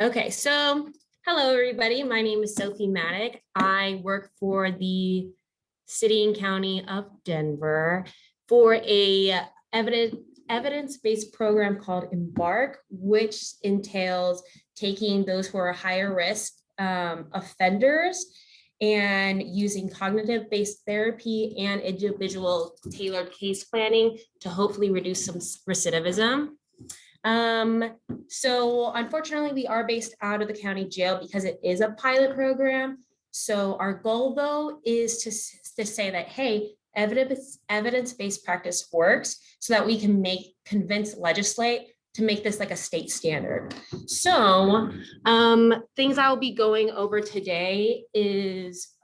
Okay, so hello everybody. My name is Sophie Matic. I work for the City and County of Denver for a evidence-based program called EMBARC, which entails taking those who are higher risk offenders and using cognitive-based therapy and individual tailored case planning to hopefully reduce some recidivism. So unfortunately, we are based out of the county jail because it is a pilot program. So our goal, though, is to say that, hey, evidence-based practice works so that we can legislate to make this like a state standard. So things I will be going over today is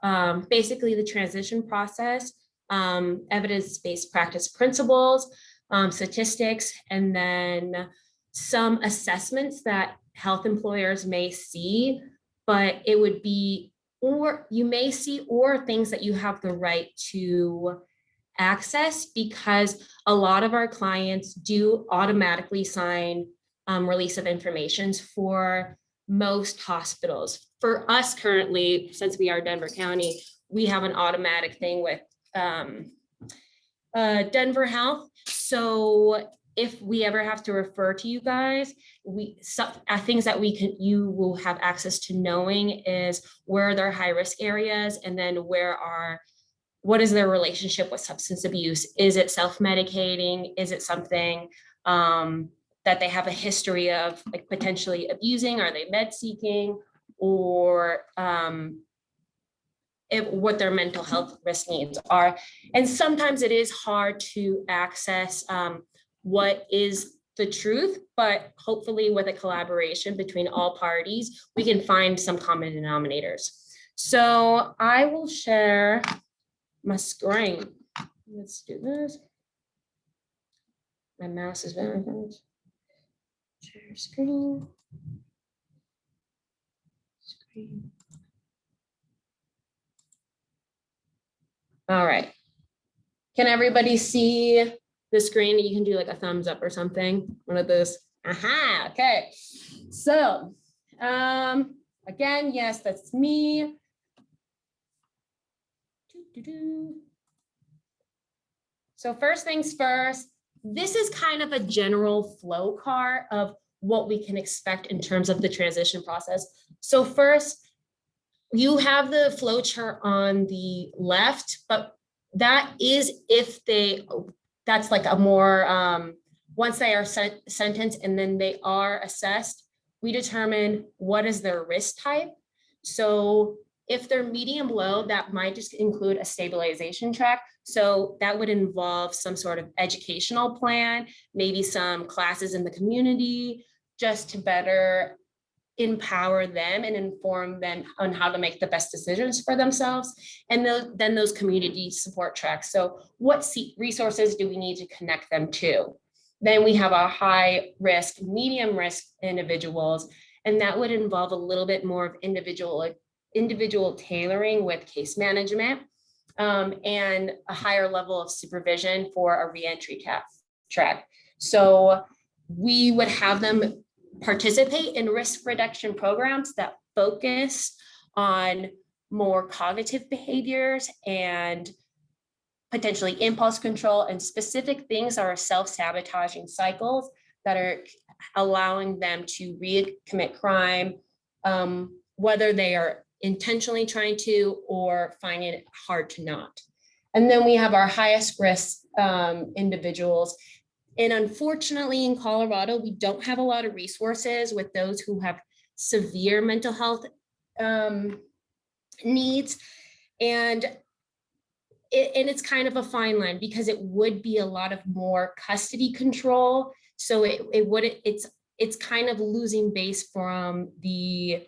basically the transition process, evidence-based practice principles, statistics, and then some assessments that health employers may see, but it would be, or you may see, or things that you have the right to access, because a lot of our clients do automatically sign release of information for most hospitals. For us currently, since we are Denver County, we have an automatic thing with Denver Health. So if we ever have to refer to you guys, things that you will have access to knowing is where are their high risk areas, and then what is their relationship with substance abuse? Is it self-medicating? Is it something that they have a history of like potentially abusing? Are they med seeking? Or what their mental health risk needs are. And sometimes it is hard to access what is the truth, but hopefully with a collaboration between all parties, we can find some common denominators. So I will share my screen. Let's do this. My mouse is very good. Share screen. All right. Can everybody see the screen? You can do like a thumbs up or something. One of those. Aha. Okay. So, again, yes, that's me. So first things first, this is kind of a general flow chart of what we can expect in terms of the transition process. So first, you have the flow chart on the left, but that is that's like a more, once they are sentenced and then they are assessed, we determine what is their risk type. So if they're medium low, that might just include a stabilization track. So that would involve some sort of educational plan, maybe some classes in the community, just to better empower them and inform them on how to make the best decisions for themselves. And then those community support tracks. So what resources do we need to connect them to? Then we have our high risk, medium risk individuals, and that would involve a little bit more of individual tailoring with case management and a higher level of supervision for a reentry track. So we would have them participate in risk reduction programs that focus on more cognitive behaviors and potentially impulse control, and specific things are self-sabotaging cycles that are allowing them to recommit crime, whether they are intentionally trying to or find it hard to not. And then we have our highest risk individuals. And unfortunately, in Colorado, we don't have a lot of resources with those who have severe mental health needs. And it's kind of a fine line, because it would be a lot of more custody control. So it's kind of losing base from the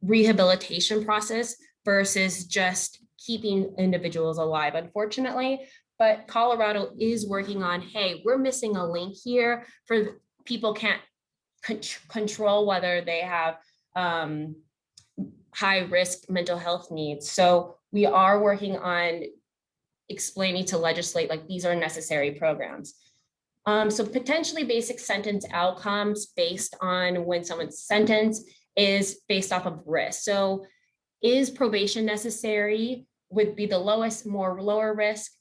rehabilitation process versus just keeping individuals alive, unfortunately. But Colorado is working on, hey, we're missing a link here for people can't control whether they have high risk mental health needs. So we are working on explaining to legislate, like, these are necessary programs. So potentially basic sentence outcomes based on when someone's sentenced is based off of risk. So is probation necessary would be the lower risk,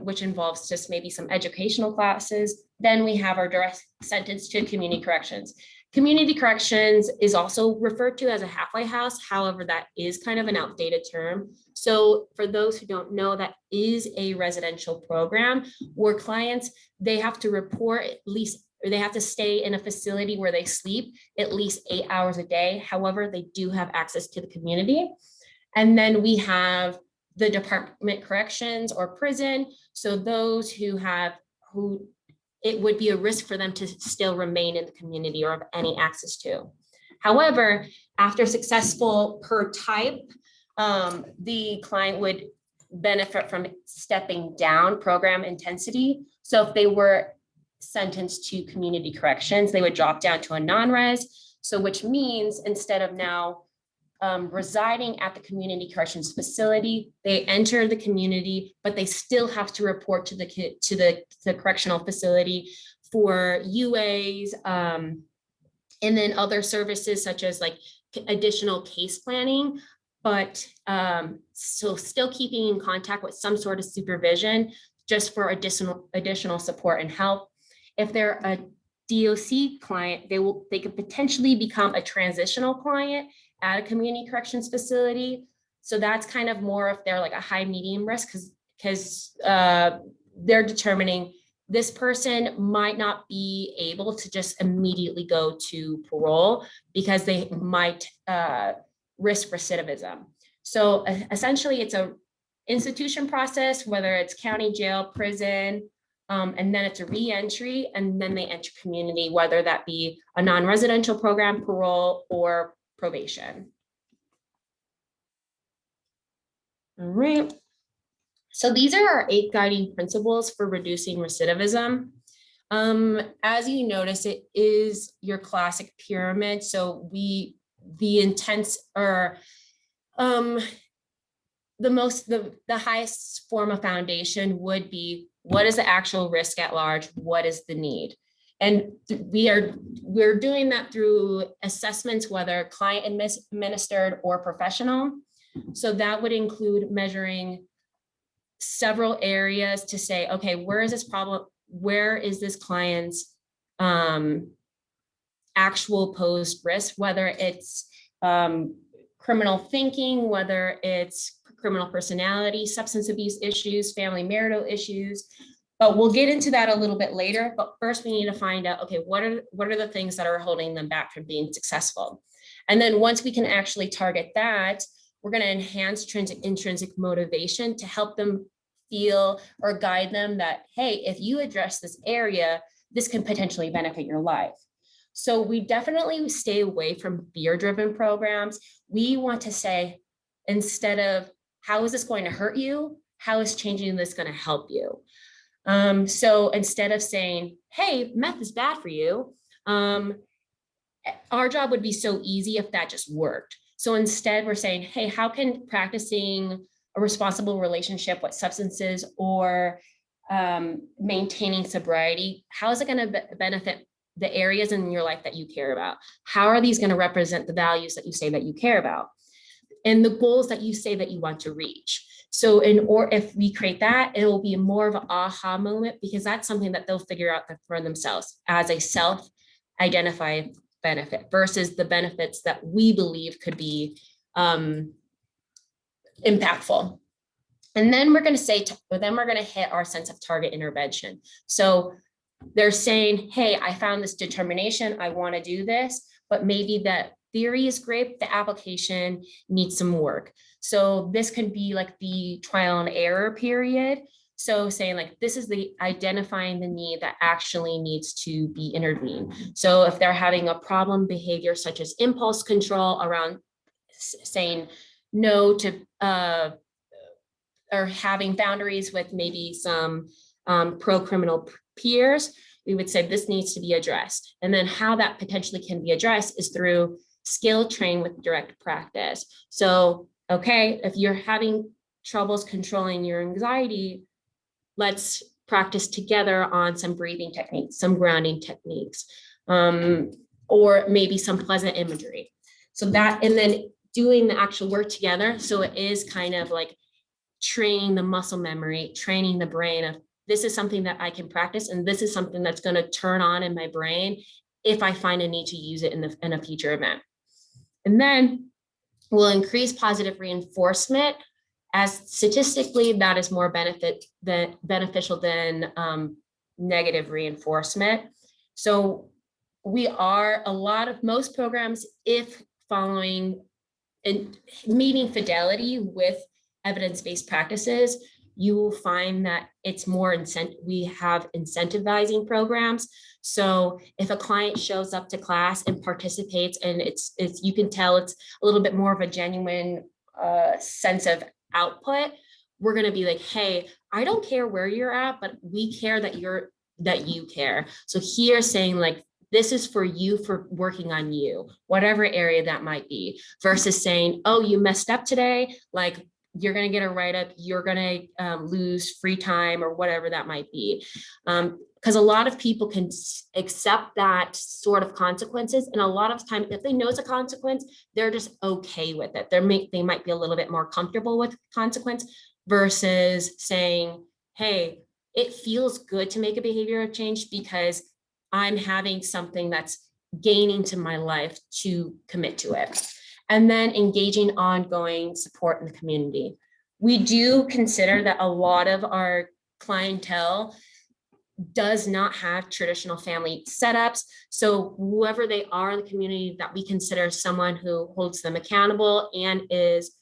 which involves just maybe some educational classes. Then we have our direct sentence to community corrections. Community corrections is also referred to as a halfway house. However, that is kind of an outdated term. So for those who don't know, that is a residential program where clients, they have to report at least, or they have to stay in a facility where they sleep at least 8 hours a day. However, they do have access to the community. And then we have the department corrections or prison. So those who it would be a risk for them to still remain in the community or have any access to. However, after successful per type, the client would benefit from stepping down program intensity. So if they were sentenced to community corrections, they would drop down to a non-res. So which means instead of now residing at the community corrections facility, they enter the community, but they still have to report to the correctional facility for UAs, and then other services such as like additional case planning, but so still keeping in contact with some sort of supervision just for additional support and help. If they're a DOC client, they could potentially become a transitional client at a community corrections facility. So that's kind of more if they're like a high medium risk, because they're determining this person might not be able to just immediately go to parole because they might risk recidivism. So essentially it's a institution process, whether it's county jail, prison, and then it's a re-entry, and then they enter community, whether that be a non-residential program, parole, or probation. All right. So these are our 8 guiding principles for reducing recidivism. As you notice, it is your classic pyramid. So the intents are the highest form of foundation would be, what is the actual risk at large? What is the need? And we're doing that through assessments, whether client administered or professional. So that would include measuring several areas to say, okay, where is this problem? Where is this client's actual posed risk, whether it's criminal thinking, whether it's criminal personality, substance abuse issues, family marital issues. But we'll get into that a little bit later. But first we need to find out, okay, what are the things that are holding them back from being successful? And then once we can actually target that, we're going to enhance intrinsic motivation to help them feel or guide them that, hey, if you address this area, this can potentially benefit your life. So we definitely stay away from fear-driven programs. We want to say, instead of, how is this going to hurt you? How is changing this going to help you? So instead of saying, hey, meth is bad for you, our job would be so easy if that just worked. So instead we're saying, hey, how can practicing a responsible relationship with substances or maintaining sobriety, how is it going to benefit the areas in your life that you care about? How are these going to represent the values that you say that you care about and the goals that you say that you want to reach? So if we create that, it will be more of an aha moment, because that's something that they'll figure out for themselves as a self-identified benefit versus the benefits that we believe could be impactful. And then we're going to say, we're going to hit our sense of target intervention. So they're saying, hey, I found this determination, I want to do this, but maybe that theory is great, the application needs some work. So this could be like the trial and error period. So saying like, this is the identifying the need that actually needs to be intervened. So if they're having a problem behavior such as impulse control around saying no to, or having boundaries with maybe some pro-criminal peers, we would say this needs to be addressed. And then how that potentially can be addressed is through skill train with direct practice. So, okay, if you're having troubles controlling your anxiety, let's practice together on some breathing techniques, some grounding techniques, or maybe some pleasant imagery. So that, and then doing the actual work together. So it is kind of like training the muscle memory, training the brain of, this is something that I can practice, and this is something that's going to turn on in my brain if I find a need to use it in a future event. And then we'll increase positive reinforcement, as statistically that is more beneficial than negative reinforcement. So most programs, if following and meeting fidelity with evidence-based practices, you will find that it's more we have incentivizing programs. So if a client shows up to class and participates, and it's you can tell it's a little bit more of a genuine sense of output, we're going to be like, hey, I don't care where you're at, but we care that you care. So here saying like, this is for you, for working on you, whatever area that might be, versus saying, oh, you messed up today, like you're going to get a write-up, you're going to lose free time or whatever that might be. Because a lot of people can accept that sort of consequences. And a lot of time, if they know it's a consequence, they're just okay with it. They might be a little bit more comfortable with consequence versus saying, hey, it feels good to make a behavioral change because I'm having something that's gaining to my life to commit to it. And then engaging ongoing support in the community. We do consider that a lot of our clientele does not have traditional family setups. So whoever they are in the community, that we consider someone who holds them accountable and is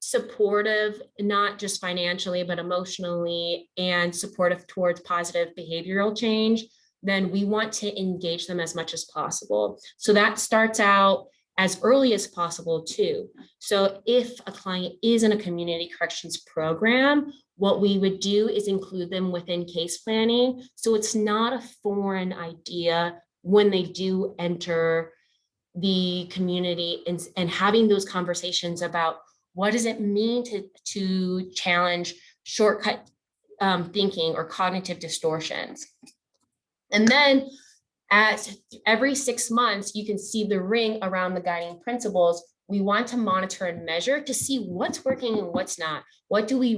supportive, not just financially, but emotionally, and supportive towards positive behavioral change, then we want to engage them as much as possible. So that starts out as early as possible too. So if a client is in a community corrections program, what we would do is include them within case planning. So it's not a foreign idea when they do enter the community, and having those conversations about what does it mean to challenge shortcut thinking or cognitive distortions. And then at every 6 months, you can see the ring around the guiding principles. We want to monitor and measure to see what's working and what's not. What do we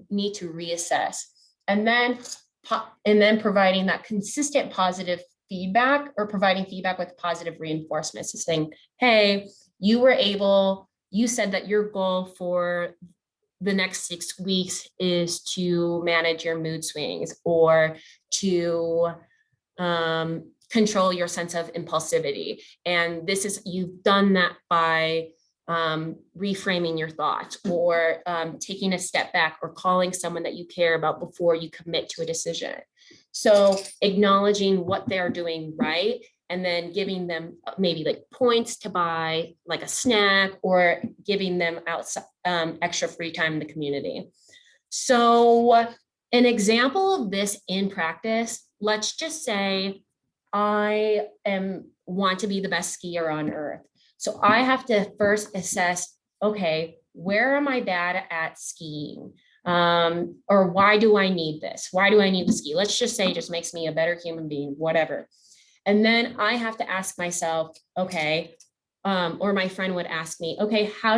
need to reassess? And then providing that consistent positive feedback, or providing feedback with positive reinforcements, is saying, hey, you said that your goal for the next 6 weeks is to manage your mood swings, or to control your sense of impulsivity. And you've done that by reframing your thoughts, or taking a step back, or calling someone that you care about before you commit to a decision. So acknowledging what they're doing right, and then giving them maybe like points to buy like a snack, or giving them extra free time in the community. So an example of this in practice, let's just say I want to be the best skier on earth. So I have to first assess, okay, where am I bad at skiing? Or why do I need this? Why do I need to ski? Let's just say it just makes me a better human being, whatever. And then I have to ask myself, okay, or my friend would ask me, okay, how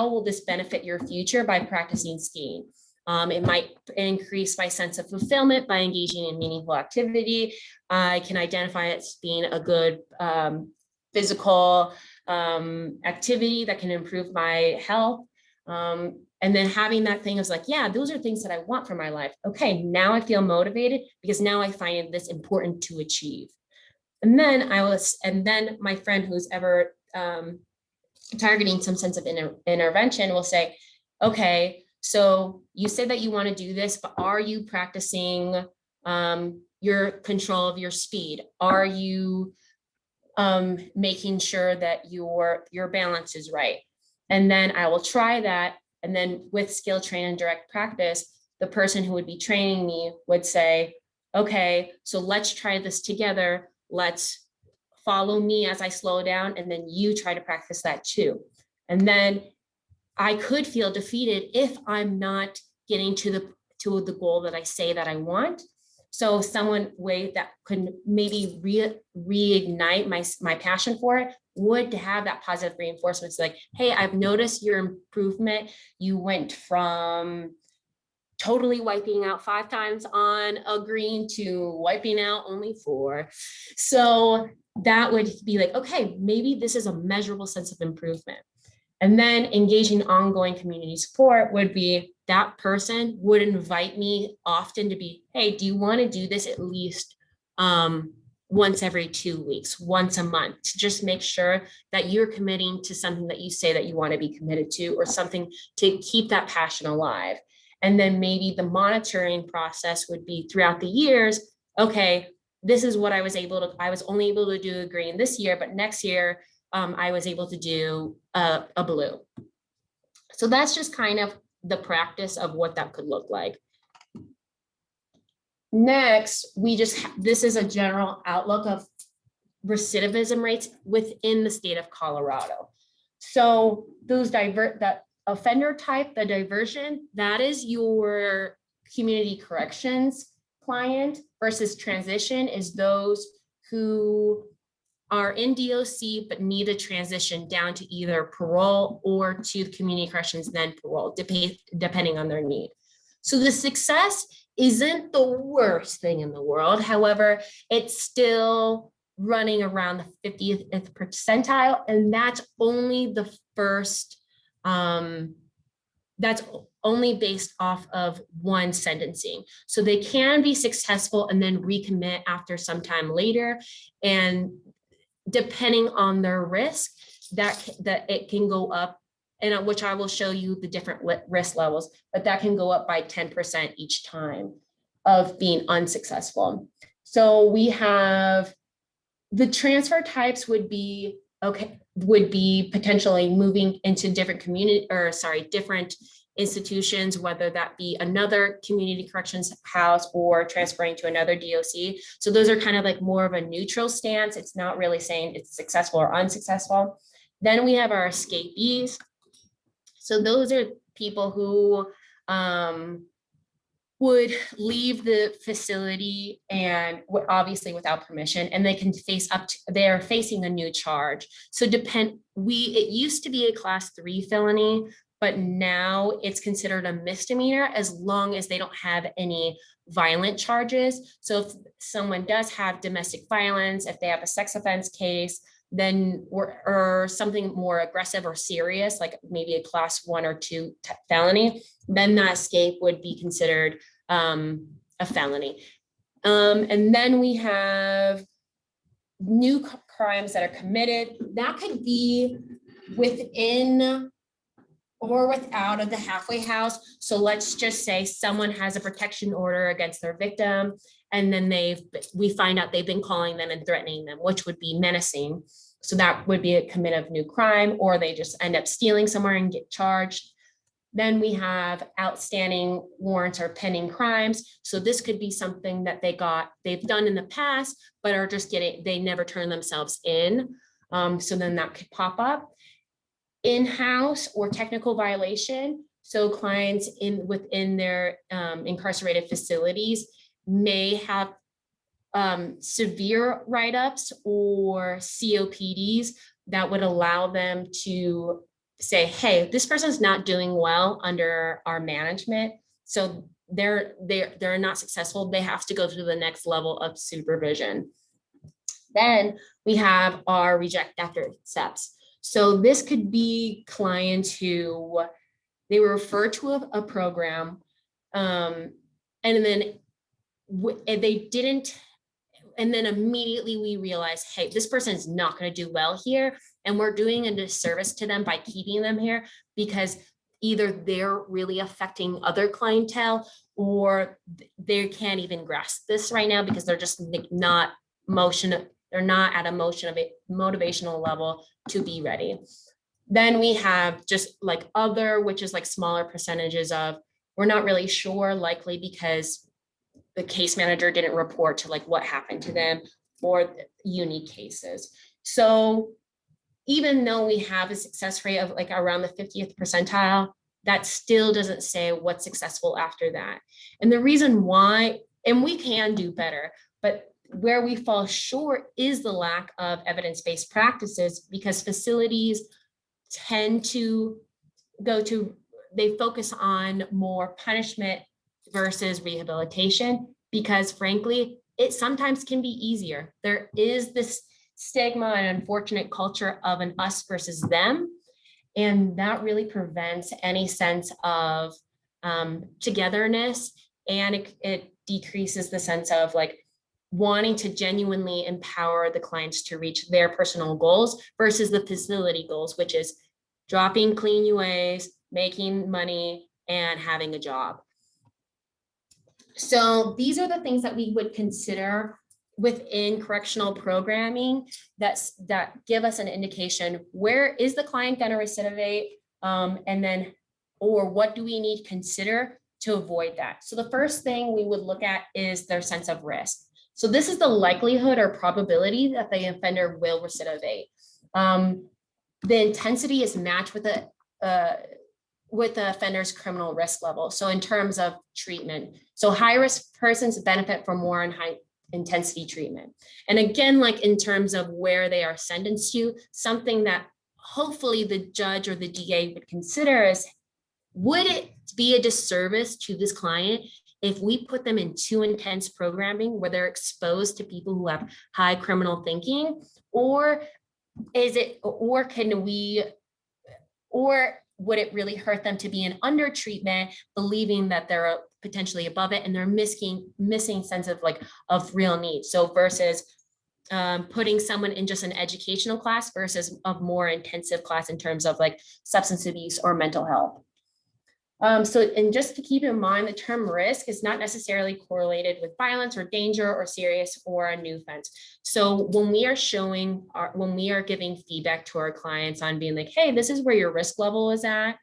will this benefit your future by practicing skiing? It might increase my sense of fulfillment by engaging in meaningful activity. I can identify it as being a good physical activity that can improve my health. And then having that thing is like, yeah, those are things that I want for my life. Okay, now I feel motivated because now I find this important to achieve. And then my friend who's ever targeting some sense of intervention will say, okay, so you say that you want to do this, but are you practicing your control of your speed? Are you making sure that your balance is right? And then I will try that. And then with skill train and direct practice, the person who would be training me would say, okay, so let's try this together. Let's follow me as I slow down, and then you try to practice that too. And then I could feel defeated if I'm not getting to the goal that I say that I want. So someone way that could maybe reignite my passion for it would have that positive reinforcement. It's like, hey, I've noticed your improvement. You went from totally wiping out 5 times on a green to wiping out only 4. So that would be like, okay, maybe this is a measurable sense of improvement. And then engaging ongoing community support would be that person would invite me often to be, hey, do you want to do this at least once every 2 weeks, once a month, to just make sure that you're committing to something that you say that you want to be committed to, or something to keep that passion alive. And then maybe the monitoring process would be throughout the years, okay, this is what I was only able to do a green this year, but next year, I was able to do a blue. So that's just kind of the practice of what that could look like. Next, this is a general outlook of recidivism rates within the state of Colorado. So that offender type, the diversion, that is your community corrections client, versus transition is those who are in DOC but need a transition down to either parole or to community corrections, then parole, depending on their need. So the success isn't the worst thing in the world. However, it's still running around the 50th percentile, and that's only the first, that's only based off of one sentencing. So they can be successful and then recommit after some time later. And depending on their risk, that it can go up, and which I will show you the different risk levels, but that can go up by 10% each time of being unsuccessful. So we have the transfer types would be potentially moving into different different institutions, whether that be another community corrections house or transferring to another DOC. So those are kind of like more of a neutral stance. It's not really saying it's successful or unsuccessful. Then we have our escapees. So those are people who would leave the facility, and obviously without permission, and they can they're facing a new charge. So it used to be a class 3 felony, but now it's considered a misdemeanor as long as they don't have any violent charges. So if someone does have domestic violence, if they have a sex offense case, then or something more aggressive or serious, like maybe a class 1 or 2 felony, then that escape would be considered a felony. And then we have new crimes that are committed. That could be within or without of the halfway house. So let's just say someone has a protection order against their victim, and then we find out they've been calling them and threatening them, which would be menacing. So that would be a commit of new crime, or they just end up stealing somewhere and get charged. Then we have outstanding warrants or pending crimes. So this could be something that they've done in the past, but are just they never turn themselves in. So then that could pop up. In-house or technical violation. So clients within their incarcerated facilities may have severe write-ups or COPDs that would allow them to say, hey, this person's not doing well under our management, so they're not successful. They have to go through the next level of supervision. Then we have our reject after accepts. So this could be clients who they were referred to a program, and then they didn't, and then immediately we realize, hey, this person is not going to do well here, and we're doing a disservice to them by keeping them here, because either they're really affecting other clientele, or they can't even grasp this right now because they're just not they're not at a motivational level to be ready. Then we have just like other, which is like smaller percentages of, we're not really sure, likely because the case manager didn't report to like what happened to them, or unique cases. So even though we have a success rate of like around the 50th percentile, that still doesn't say what's successful after that. And the reason why, and we can do better, but where we fall short is the lack of evidence-based practices, because facilities tend to they focus on more punishment versus rehabilitation, because frankly, it sometimes can be easier. There is this stigma and unfortunate culture of an us versus them, and that really prevents any sense of togetherness, and it decreases the sense of like wanting to genuinely empower the clients to reach their personal goals versus the facility goals, which is dropping clean UAs, making money, and having a job. So these are the things that we would consider within correctional programming that give us an indication, where is the client going to recidivate, and then, or what do we need to consider to avoid that? So the first thing we would look at is their sense of risk. So this is the likelihood or probability that the offender will recidivate. The intensity is matched with the offender's criminal risk level. So in terms of treatment, so high risk persons benefit from more and high intensity treatment. And again, like in terms of where they are sentenced to, something that hopefully the judge or the DA would consider is, would it be a disservice to this client if we put them in too intense programming where they're exposed to people who have high criminal thinking, or would it really hurt them to be in under treatment, believing that they're potentially above it and they're missing sense of real need? So versus putting someone in just an educational class versus a more intensive class in terms of like substance abuse or mental health. And just to keep in mind, the term risk is not necessarily correlated with violence or danger or serious or a new offense. So when we are giving feedback to our clients on being like, hey, this is where your risk level is at,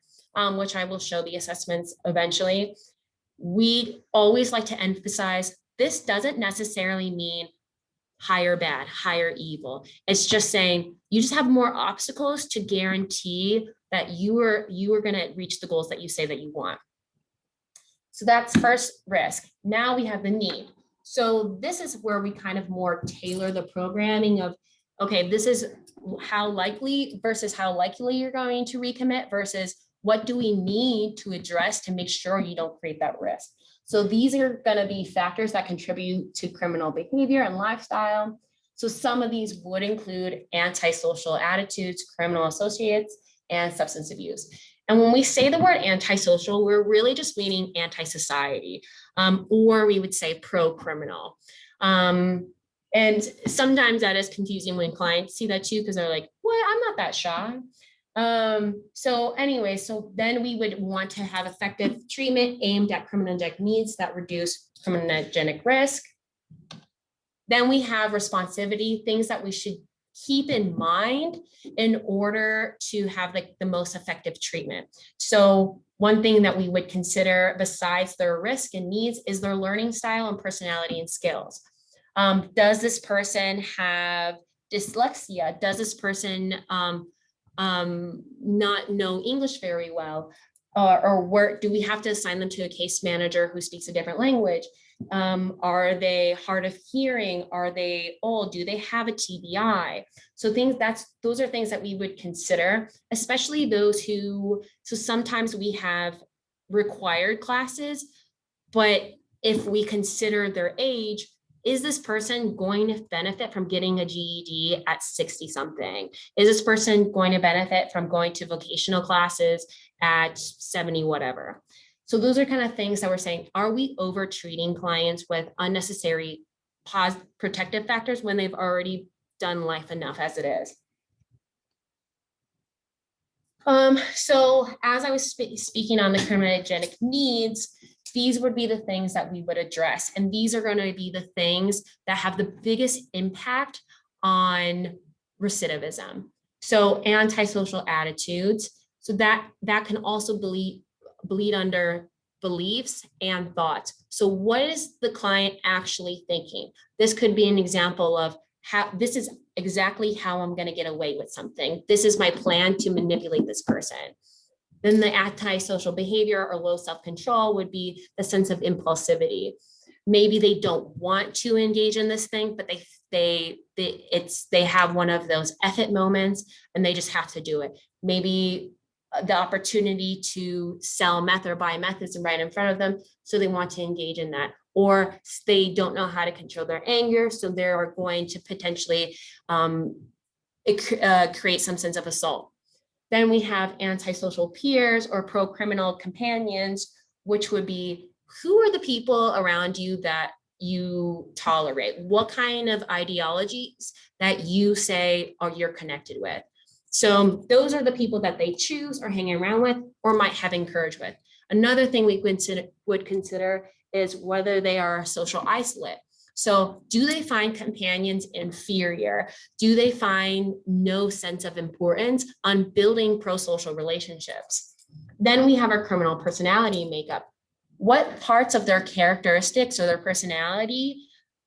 which I will show the assessments eventually, we always like to emphasize this doesn't necessarily mean higher bad, higher evil. It's just saying you just have more obstacles to guarantee that you are going to reach the goals that you say that you want. So that's first risk. Now we have the need. So this is where we kind of more tailor the programming of, okay, this is how likely versus how likely you're going to recommit versus what do we need to address to make sure you don't create that risk. So these are going to be factors that contribute to criminal behavior and lifestyle. So some of these would include antisocial attitudes, criminal associates, and substance abuse. And when we say the word antisocial, we're really just meaning anti-society, or we would say pro-criminal. And sometimes that is confusing when clients see that too, because they're like, what, I'm not that shy. So then we would want to have effective treatment aimed at criminogenic needs that reduce criminogenic risk. Then we have responsivity, things that we should keep in mind in order to have like the most effective treatment. So one thing that we would consider besides their risk and needs is their learning style and personality and skills. Does this person have dyslexia? Does this person not know English very well? Or where do we have to assign them to a case manager who speaks a different language? Are they hard of hearing? Are they old? Do they have a TBI? So those are things that we would consider, especially those so sometimes we have required classes, but if we consider their age, is this person going to benefit from getting a GED at 60 something? Is this person going to benefit from going to vocational classes at 70 whatever? So those are kind of things that we're saying, are we over treating clients with unnecessary protective factors when they've already done life enough as it is? So as I was speaking on the criminogenic needs, these would be the things that we would address. And these are going to be the things that have the biggest impact on recidivism. So antisocial attitudes. So that can also bleed under beliefs and thoughts. So what is the client actually thinking? This could be an example of this is exactly how I'm going to get away with something. This is my plan to manipulate this person. Then the antisocial behavior or low self-control would be the sense of impulsivity. Maybe they don't want to engage in this thing, but they have one of those F-it moments and they just have to do it. Maybe the opportunity to sell meth or buy meth is right in front of them, so they want to engage in that. Or they don't know how to control their anger, so they're going to potentially create some sense of assault. Then we have antisocial peers or pro-criminal companions, which would be, who are the people around you that you tolerate? What kind of ideologies that you say you're connected with? So those are the people that they choose or hang around with or might have encouraged with. Another thing we would consider is whether they are social isolate. So do they find companions inferior? Do they find no sense of importance on building pro-social relationships? Then we have our criminal personality makeup. What parts of their characteristics or their personality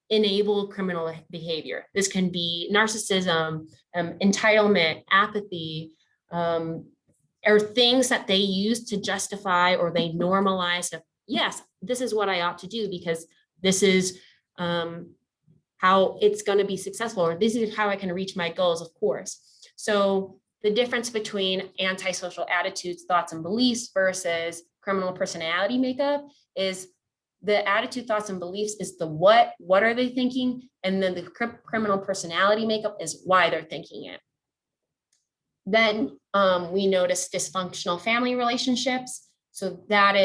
enable criminal behavior? This can be narcissism, entitlement, apathy, or things that they use to justify or they normalize. Yes, this is what I ought to do because this is how it's going to be successful, or this is how I can reach my goals, of course. So the difference between antisocial attitudes, thoughts, and beliefs versus criminal personality makeup is the attitude, thoughts, and beliefs is the what are they thinking? And then the criminal personality makeup is why they're thinking it. Then we notice dysfunctional family relationships. So that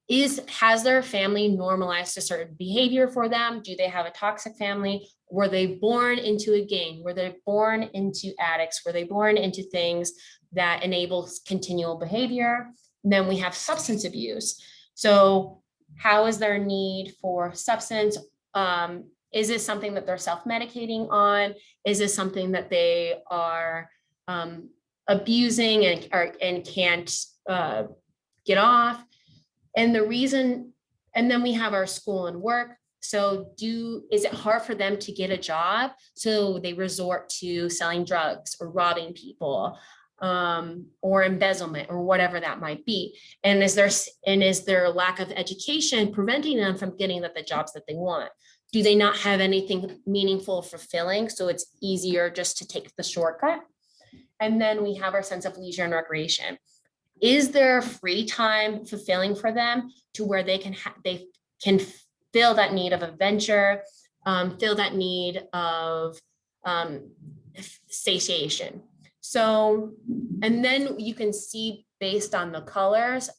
has their family normalized a certain behavior for them? Do they have a toxic family? Were they born into a gang? Were they born into addicts? Were they born into things that enable continual behavior? And then we have substance abuse. So how is their need for substance? Is this something that they're self-medicating on? Is this something that they are abusing and can't get off? And the reason, and then we have our school and work. So is it hard for them to get a job? So they resort to selling drugs or robbing people or embezzlement or whatever that might be. And is there lack of education preventing them from getting the jobs that they want? Do they not have anything meaningful, fulfilling? So it's easier just to take the shortcut. And then we have our sense of leisure and recreation. Is there free time fulfilling for them to where they can fill that need of adventure, fill that need of satiation? So, and then you can see based on the colors,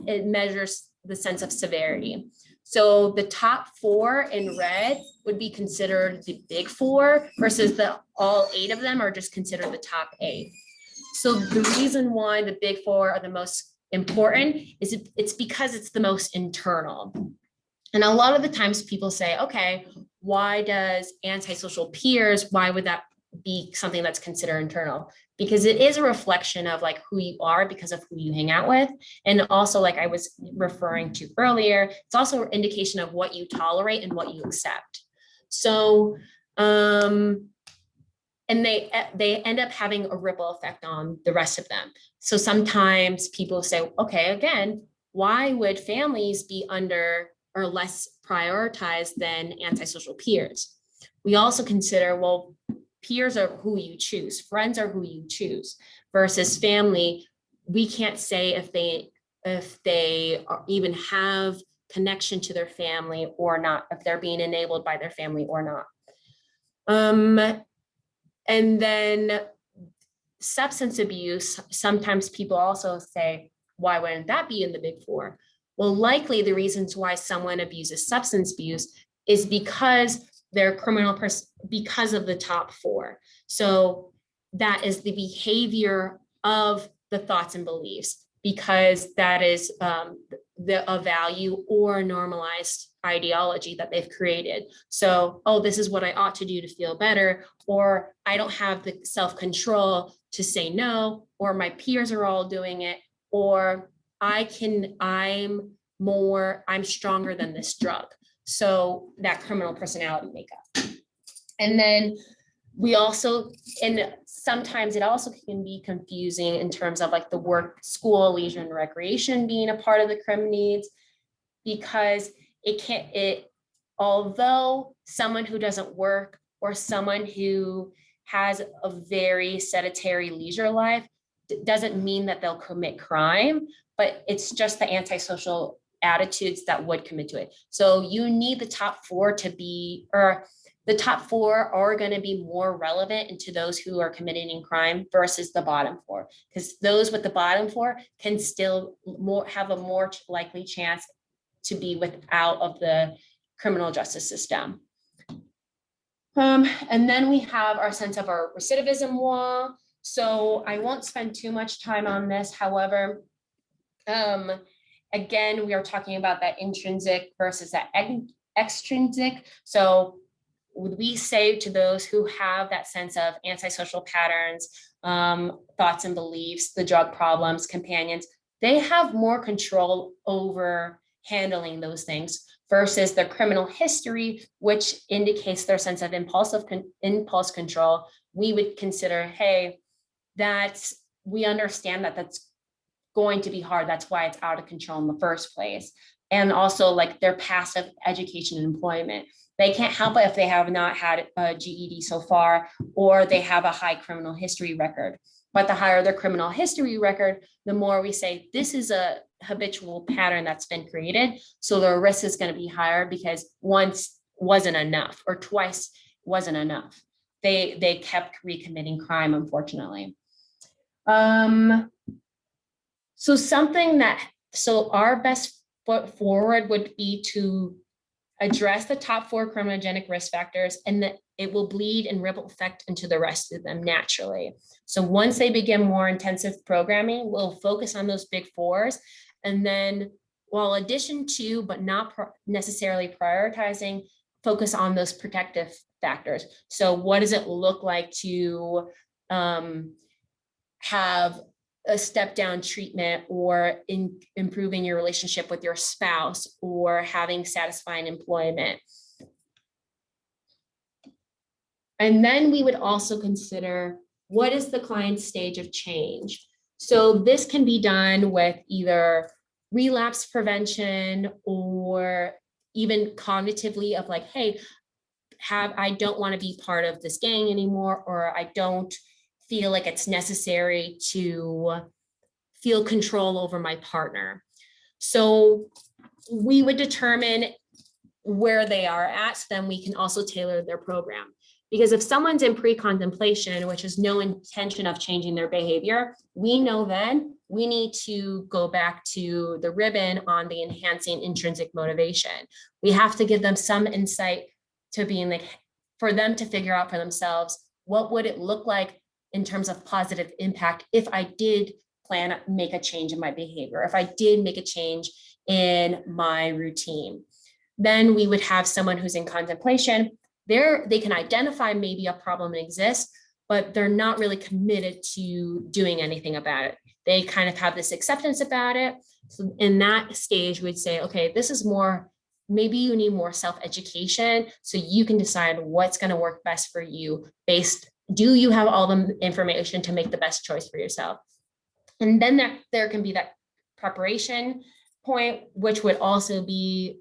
it measures the sense of severity. So the top 4 in red would be considered the big 4 versus all 8 of them are just considered the top 8. So the reason why the big 4 are the most important is it's because it's the most internal. And a lot of the times people say, okay, why does antisocial peers, why would that be something that's considered internal? Because it is a reflection of like who you are because of who you hang out with. And also, like I was referring to earlier, it's also an indication of what you tolerate and what you accept. So, and they end up having a ripple effect on the rest of them. So sometimes people say, okay, again, why would families be under or less prioritized than antisocial peers? We also consider, well, peers are who you choose, friends are who you choose, versus family. We can't say if they even have connection to their family or not, if they're being enabled by their family or not. And then substance abuse, sometimes people also say, why wouldn't that be in the big 4? Well, likely the reasons why someone abuses substance abuse is because they're criminal because of the top 4. So that is the behavior of the thoughts and beliefs, because that is a value or normalized ideology that they've created. So, oh, this is what I ought to do to feel better, or I don't have the self-control to say no, or my peers are all doing it, or I'm stronger than this drug. So that criminal personality makeup. And then we also, and sometimes it also can be confusing in terms of like the work, school, leisure, and recreation being a part of the crim needs, because although someone who doesn't work or someone who has a very sedentary leisure life doesn't mean that they'll commit crime, but it's just the antisocial attitudes that would commit to it. So you need the top four to be, or the top four are going to be more relevant into those who are committing crime versus the bottom four, because those with the bottom four can still have a more likely chance to be out of the criminal justice system. And then we have our sense of our recidivism wall. So I won't spend too much time on this. However, again, we are talking about that intrinsic versus that extrinsic. So would we say to those who have that sense of antisocial patterns, thoughts and beliefs, the drug problems, companions, they have more control over handling those things versus their criminal history, which indicates their sense of impulse control. We would consider, hey, we understand that that's going to be hard. That's why it's out of control in the first place. And also like their passive education and employment. They can't help it if they have not had a GED so far, or they have a high criminal history record. But the higher their criminal history record, the more we say this is a habitual pattern that's been created. So the risk is going to be higher because once wasn't enough or twice wasn't enough. They kept recommitting crime, unfortunately. So our best foot forward would be to address the top four criminogenic risk factors, and that it will bleed and ripple effect into the rest of them naturally. So once they begin more intensive programming, we'll focus on those big fours. And then while addition to, but not necessarily prioritizing, focus on those protective factors. So what does it look like to have a step down treatment, or improving your relationship with your spouse, or having satisfying employment? And then we would also consider, what is the client's stage of change? So this can be done with either relapse prevention or even cognitively of like, hey, I don't want to be part of this gang anymore, or I don't feel like it's necessary to feel control over my partner. So we would determine where they are at, so then we can also tailor their program. Because if someone's in pre-contemplation, which is no intention of changing their behavior, we know then we need to go back to the ribbon on the enhancing intrinsic motivation. We have to give them some insight to being like, for them to figure out for themselves, what would it look like in terms of positive impact if I did make a change in my behavior, if I did make a change in my routine. Then we would have someone who's in contemplation. They can identify maybe a problem exists, but they're not really committed to doing anything about it. They kind of have this acceptance about it. So in that stage, we'd say, okay, this is more, maybe you need more self-education so you can decide what's going to work best for you do you have all the information to make the best choice for yourself? And then there can be that preparation point, which would also bleed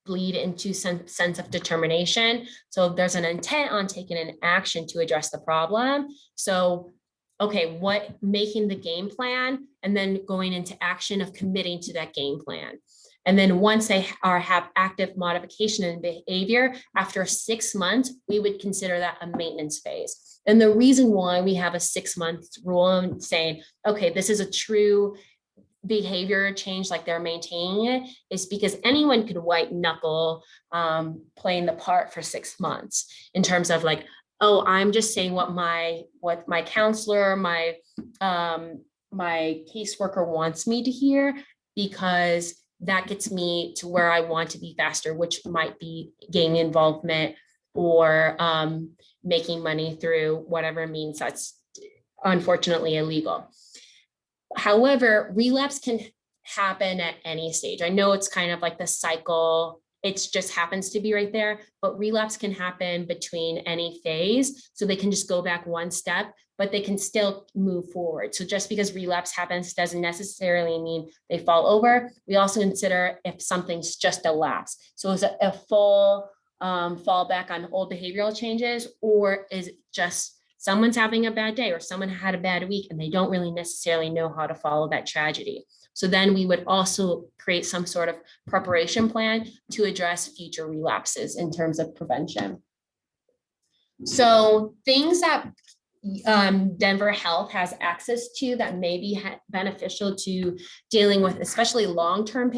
into sense of determination. So there's an intent on taking an action to address the problem. So, okay, making the game plan and then going into action of committing to that game plan. And then once they have active modification in behavior, after 6 months, we would consider that a maintenance phase. And the reason why we have a 6-month rule and saying, okay, this is a true behavior change, like they're maintaining it, is because anyone could white knuckle playing the part for 6 months in terms of like, oh, I'm just saying what my counselor, my caseworker wants me to hear, because that gets me to where I want to be faster, which might be gang involvement or making money through whatever means that's unfortunately illegal. However, relapse can happen at any stage. I know it's kind of like the cycle it just happens to be right there, but relapse can happen between any phase. So they can just go back one step, but they can still move forward. So just because relapse happens doesn't necessarily mean they fall over. We also consider if something's just a lapse. So is it a full fall back on old behavioral changes, or is it just someone's having a bad day or someone had a bad week and they don't really necessarily know how to follow that tragedy? So then we would also create some sort of preparation plan to address future relapses in terms of prevention. So things that Denver Health has access to that may be beneficial to dealing with, especially long-term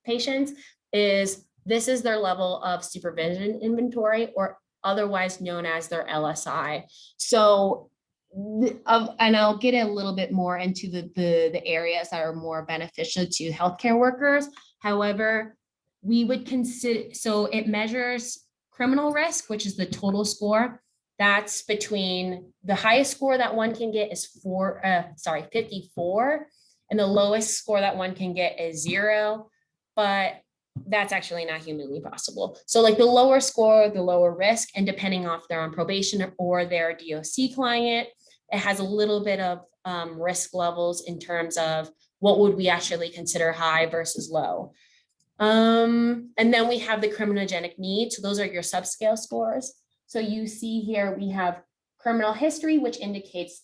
patients, is this is their level of supervision inventory, or otherwise known as their LSI. So, and I'll get a little bit more into the areas that are more beneficial to healthcare workers. However, we would consider, so it measures criminal risk, which is the total score. That's between the highest score that one can get is 54, and the lowest score that one can get is 0, but that's actually not humanly possible. So like the lower score, the lower risk, and depending on if they're on probation or their DOC client, it has a little bit of risk levels in terms of what would we actually consider high versus low. And then we have the criminogenic need. So those are your subscale scores. So you see here, we have criminal history, which indicates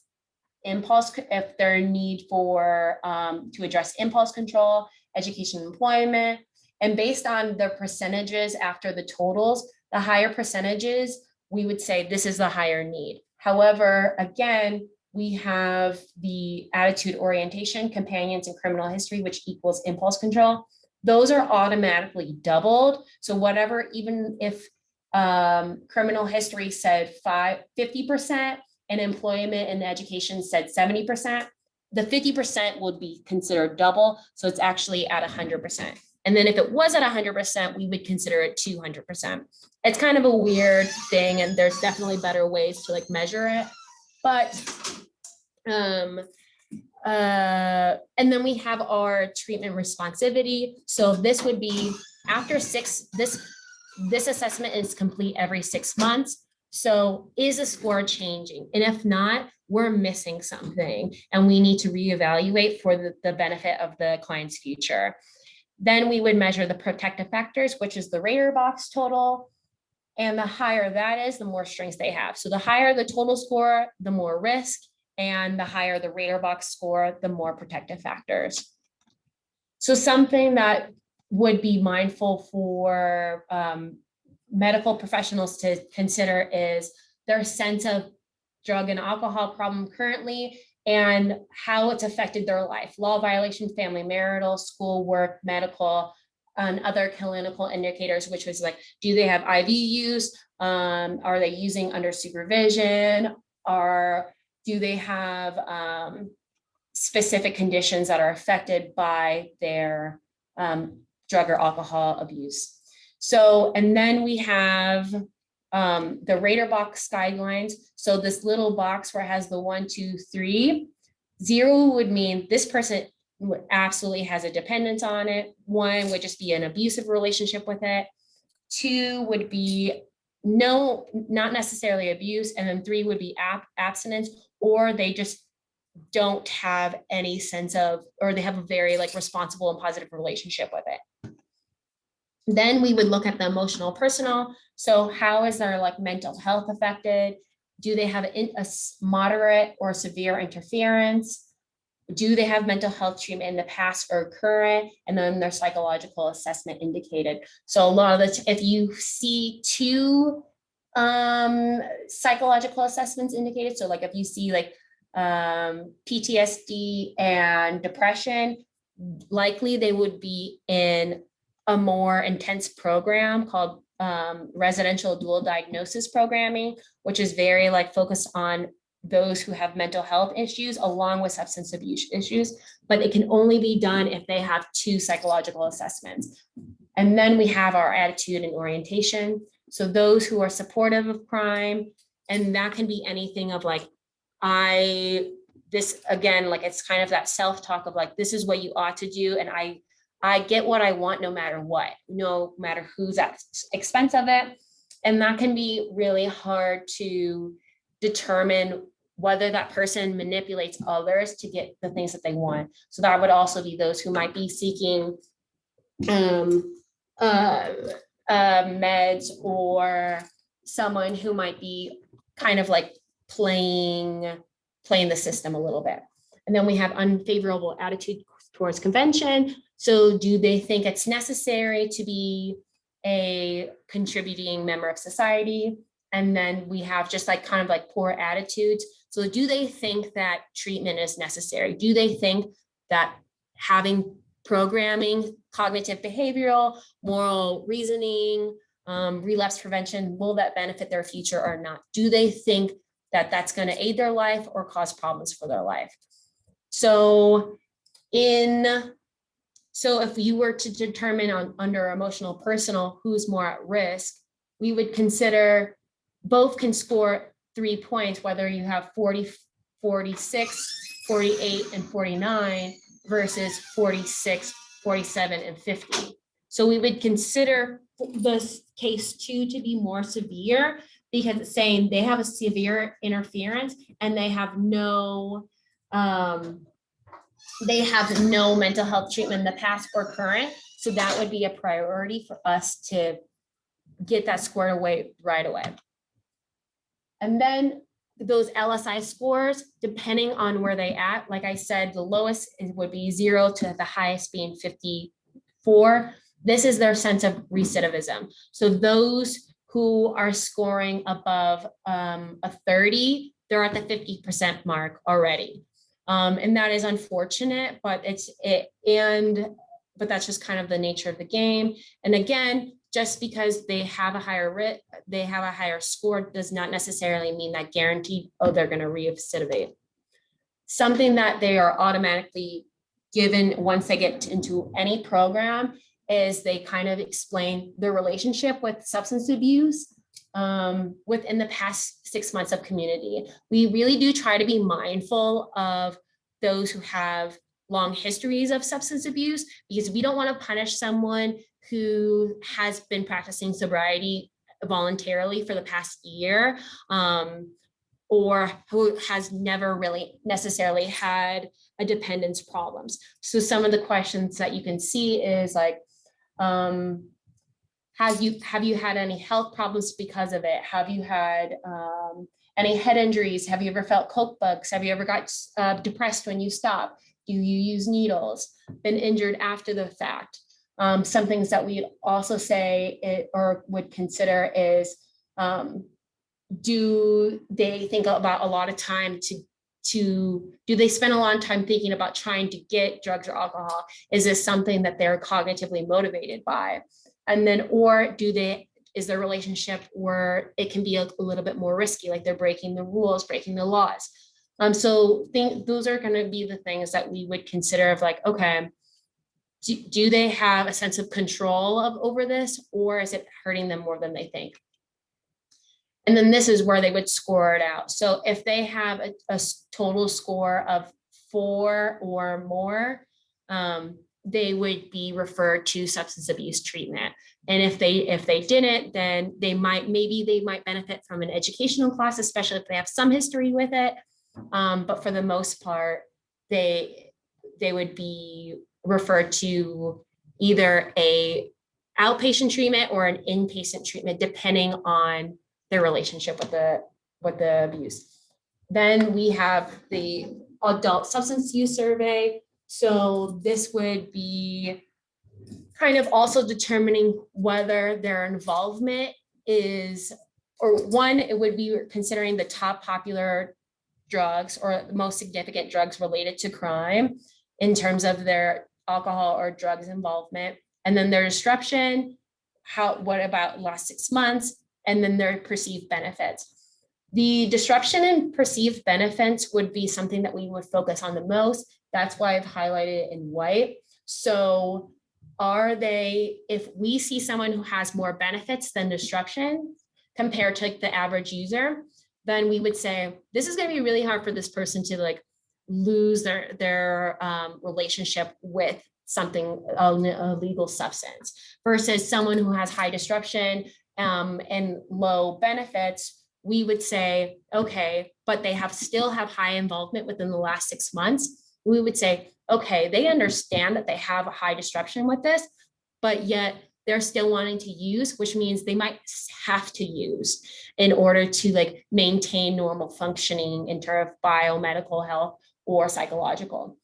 impulse, if their need for, to address impulse control, education, employment. And based on the percentages after the totals, the higher percentages, we would say this is the higher need. However, again, we have the attitude, orientation, companions, and criminal history, which equals impulse control. Those are automatically doubled. So whatever, even if criminal history said 50% and employment and education said 70%, the 50% would be considered double. So it's actually at 100%. And then if it was at 100%, we would consider it 200%. It's kind of a weird thing, and there's definitely better ways to like measure it. But, and then we have our treatment responsivity. So this would be after this assessment is complete every 6 months. So is the score changing? And if not, we're missing something and we need to reevaluate for the benefit of the client's future. Then we would measure the protective factors, which is the rater box total. And the higher that is, the more strengths they have. So the higher the total score, the more risk, and the higher the rater box score, the more protective factors. So something that would be mindful for medical professionals to consider is their sense of drug and alcohol problem currently and how it's affected their life. Law violation, family, marital, school, work, medical, and other clinical indicators, which was like, do they have IV use? Are they using under supervision? Or do they have specific conditions that are affected by their drug or alcohol abuse? So, and then we have the rater box guidelines. So this little box where it has the 1, 2, 3, 0 would mean this person absolutely has a dependence on it. 1 would just be an abusive relationship with it. 2 would be no, not necessarily abuse. And then 3 would be abstinence, or they just don't have any sense of, or they have a very like responsible and positive relationship with it. Then we would look at the emotional personal. So how is their like mental health affected? Do they have a moderate or severe interference? Do they have mental health treatment in the past or current? And then their psychological assessment indicated. So a lot of the, if you see 2 psychological assessments indicated, so like if you see like PTSD and depression, likely they would be in a more intense program called residential dual diagnosis programming, which is very like focused on those who have mental health issues along with substance abuse issues, but it can only be done if they have 2 psychological assessments. And then we have our attitude and orientation. So those who are supportive of crime, and that can be anything of like, this again, like it's kind of that self-talk of like, this is what you ought to do. And I get what I want no matter what, no matter who's at expense of it. And that can be really hard to determine whether that person manipulates others to get the things that they want. So that would also be those who might be seeking meds, or someone who might be kind of like playing the system a little bit. And then we have unfavorable attitude towards convention. So do they think it's necessary to be a contributing member of society? And then we have just like kind of like poor attitudes. So do they think that treatment is necessary? Do they think that having programming, cognitive behavioral, moral reasoning, relapse prevention, will that benefit their future or not? Do they think that that's going to aid their life or cause problems for their life? So if you were to determine under emotional personal who's more at risk, we would consider both can score 3 points, whether you have 40, 46, 48, and 49 versus 46, 47, and 50. So we would consider this case 2 to be more severe because it's saying they have a severe interference and they have no mental health treatment in the past or current. So that would be a priority for us to get that squared away right away. And then those LSI scores, depending on where they at, like I said, the lowest would be 0 to the highest being 54. This is their sense of recidivism. So those who are scoring above a 30, they're at the 50% mark already. And that is unfortunate, but but that's just kind of the nature of the game. And again, just because they have a higher score does not necessarily mean that guaranteed, oh, they're going to recidivate. Something that they are automatically given once they get into any program is they kind of explain their relationship with substance abuse within the past 6 months of community. We really do try to be mindful of those who have long histories of substance abuse, because we don't want to punish someone who has been practicing sobriety voluntarily for the past year, or who has never really necessarily had a dependence problems. So some of the questions that you can see is like, have you had any health problems because of it? Have you had any head injuries? Have you ever felt coke bugs? Have you ever got depressed when you stop? Do you use needles? Been injured after the fact? Some things that we also say or would consider is, do they think about a lot of time do they spend a lot of time thinking about trying to get drugs or alcohol? Is this something that they're cognitively motivated by? And then, or is their relationship where it can be a little bit more risky, like they're breaking the rules, breaking the laws? So those are going to be the things that we would consider of like, okay, do they have a sense of control over this, or is it hurting them more than they think? And then this is where they would score it out. So if they have a total score of 4 or more, they would be referred to substance abuse treatment. And if they didn't, then they might benefit from an educational class, especially if they have some history with it. But for the most part, they would be referred to either a outpatient treatment or an inpatient treatment, depending on their relationship with the abuse. Then we have the adult substance use survey. So this would be kind of also determining whether their involvement is, or one, it would be considering the top popular drugs or the most significant drugs related to crime in terms of their alcohol or drugs involvement, and then their disruption, what about last 6 months, and then their perceived benefits. The disruption and perceived benefits would be something that we would focus on the most. That's why I've highlighted it in white. So if we see someone who has more benefits than disruption compared to like the average user, then we would say, this is going to be really hard for this person to like lose their relationship with something, a legal substance, versus someone who has high disruption and low benefits. We would say, okay, but they still have high involvement within the last 6 months. We would say, okay, they understand that they have a high disruption with this, but yet they're still wanting to use, which means they might have to use in order to like maintain normal functioning in terms of biomedical health or psychological.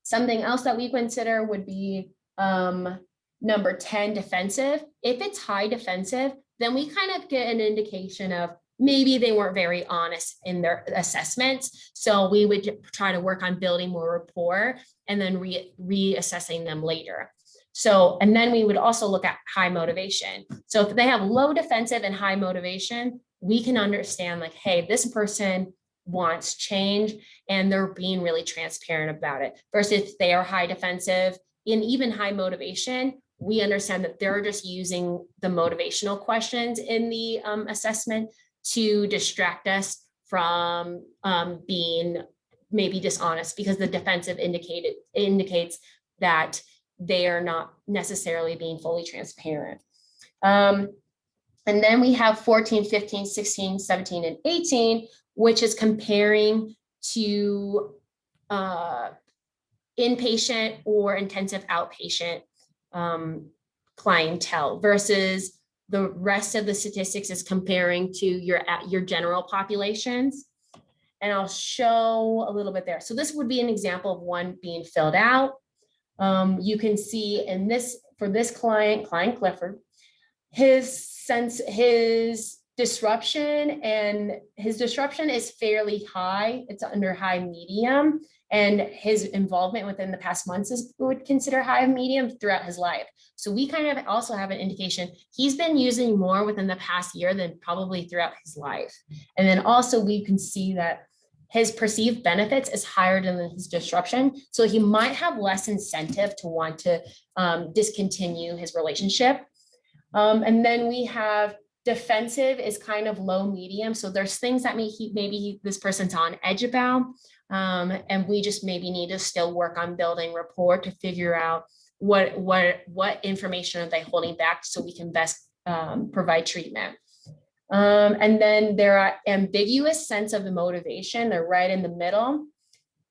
Something else that we consider would be number 10, defensive. If it's high defensive, then we kind of get an indication of maybe they weren't very honest in their assessments. So we would try to work on building more rapport and then reassessing them later. So, and then we would also look at high motivation. So if they have low defensive and high motivation, we can understand like, hey, this person wants change and they're being really transparent about it. Versus if they are high defensive and even high motivation, we understand that they're just using the motivational questions in the assessment to distract us from being maybe dishonest, because the defensive indicates that they are not necessarily being fully transparent. And then we have 14, 15, 16, 17, and 18, which is comparing to inpatient or intensive outpatient clientele versus the rest of the statistics is comparing to your general populations. And I'll show a little bit there. So this would be an example of one being filled out. You can see in this, for this client Clifford, his disruption is fairly high. It's under high medium, and his involvement within the past months is would consider high medium throughout his life. So we kind of also have an indication he's been using more within the past year than probably throughout his life. And then also we can see that his perceived benefits is higher than his disruption. So he might have less incentive to want to discontinue his relationship. And then we have defensive is kind of low medium. So there's things that maybe this person's on edge about. And we just maybe need to still work on building rapport to figure out what information are they holding back so we can best provide treatment. And then there are ambiguous sense of the motivation. They're right in the middle.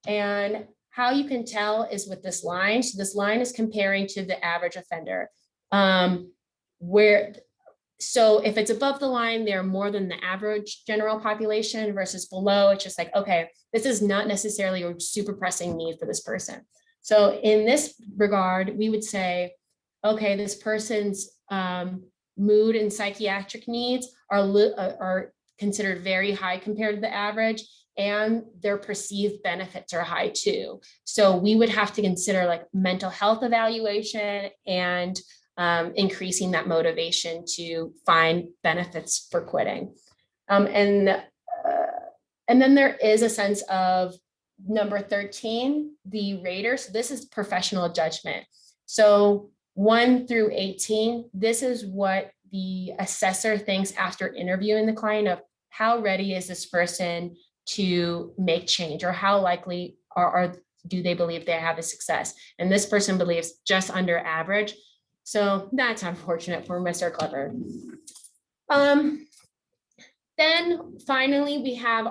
And how you can tell is with this line. So this line is comparing to the average offender. So if it's above the line, they're more than the average general population versus below. It's just like, okay, this is not necessarily a super pressing need for this person. So in this regard, we would say, okay, this person's mood and psychiatric needs are considered very high compared to the average, and their perceived benefits are high too. So we would have to consider like mental health evaluation and increasing that motivation to find benefits for quitting. And then there is a sense of number 13, the rater. So this is professional judgment. So 1 through 18, this is what the assessor thinks after interviewing the client of how ready is this person to make change, or how likely do they believe they have a success. And this person believes just under average. So that's unfortunate for Mr. Clifford. Then finally, we have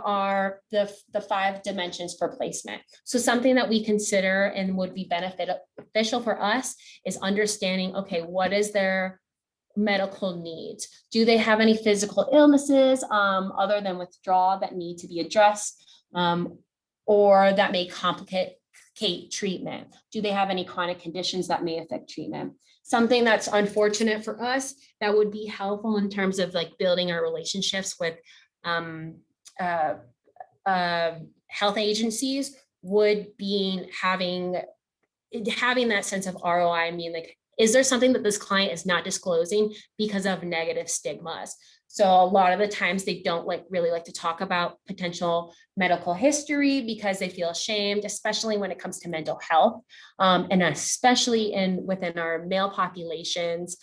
the 5 dimensions for placement. So something that we consider and would be beneficial for us is understanding, okay, what is their medical needs? Do they have any physical illnesses other than withdrawal that need to be addressed or that may complicate treatment? Do they have any chronic conditions that may affect treatment? Something that's unfortunate for us that would be helpful in terms of like building our relationships with health agencies would be having that sense of ROI. I mean, like, is there something that this client is not disclosing because of negative stigmas? So a lot of the times they don't really like to talk about potential medical history because they feel ashamed, especially when it comes to mental health, and especially within our male populations,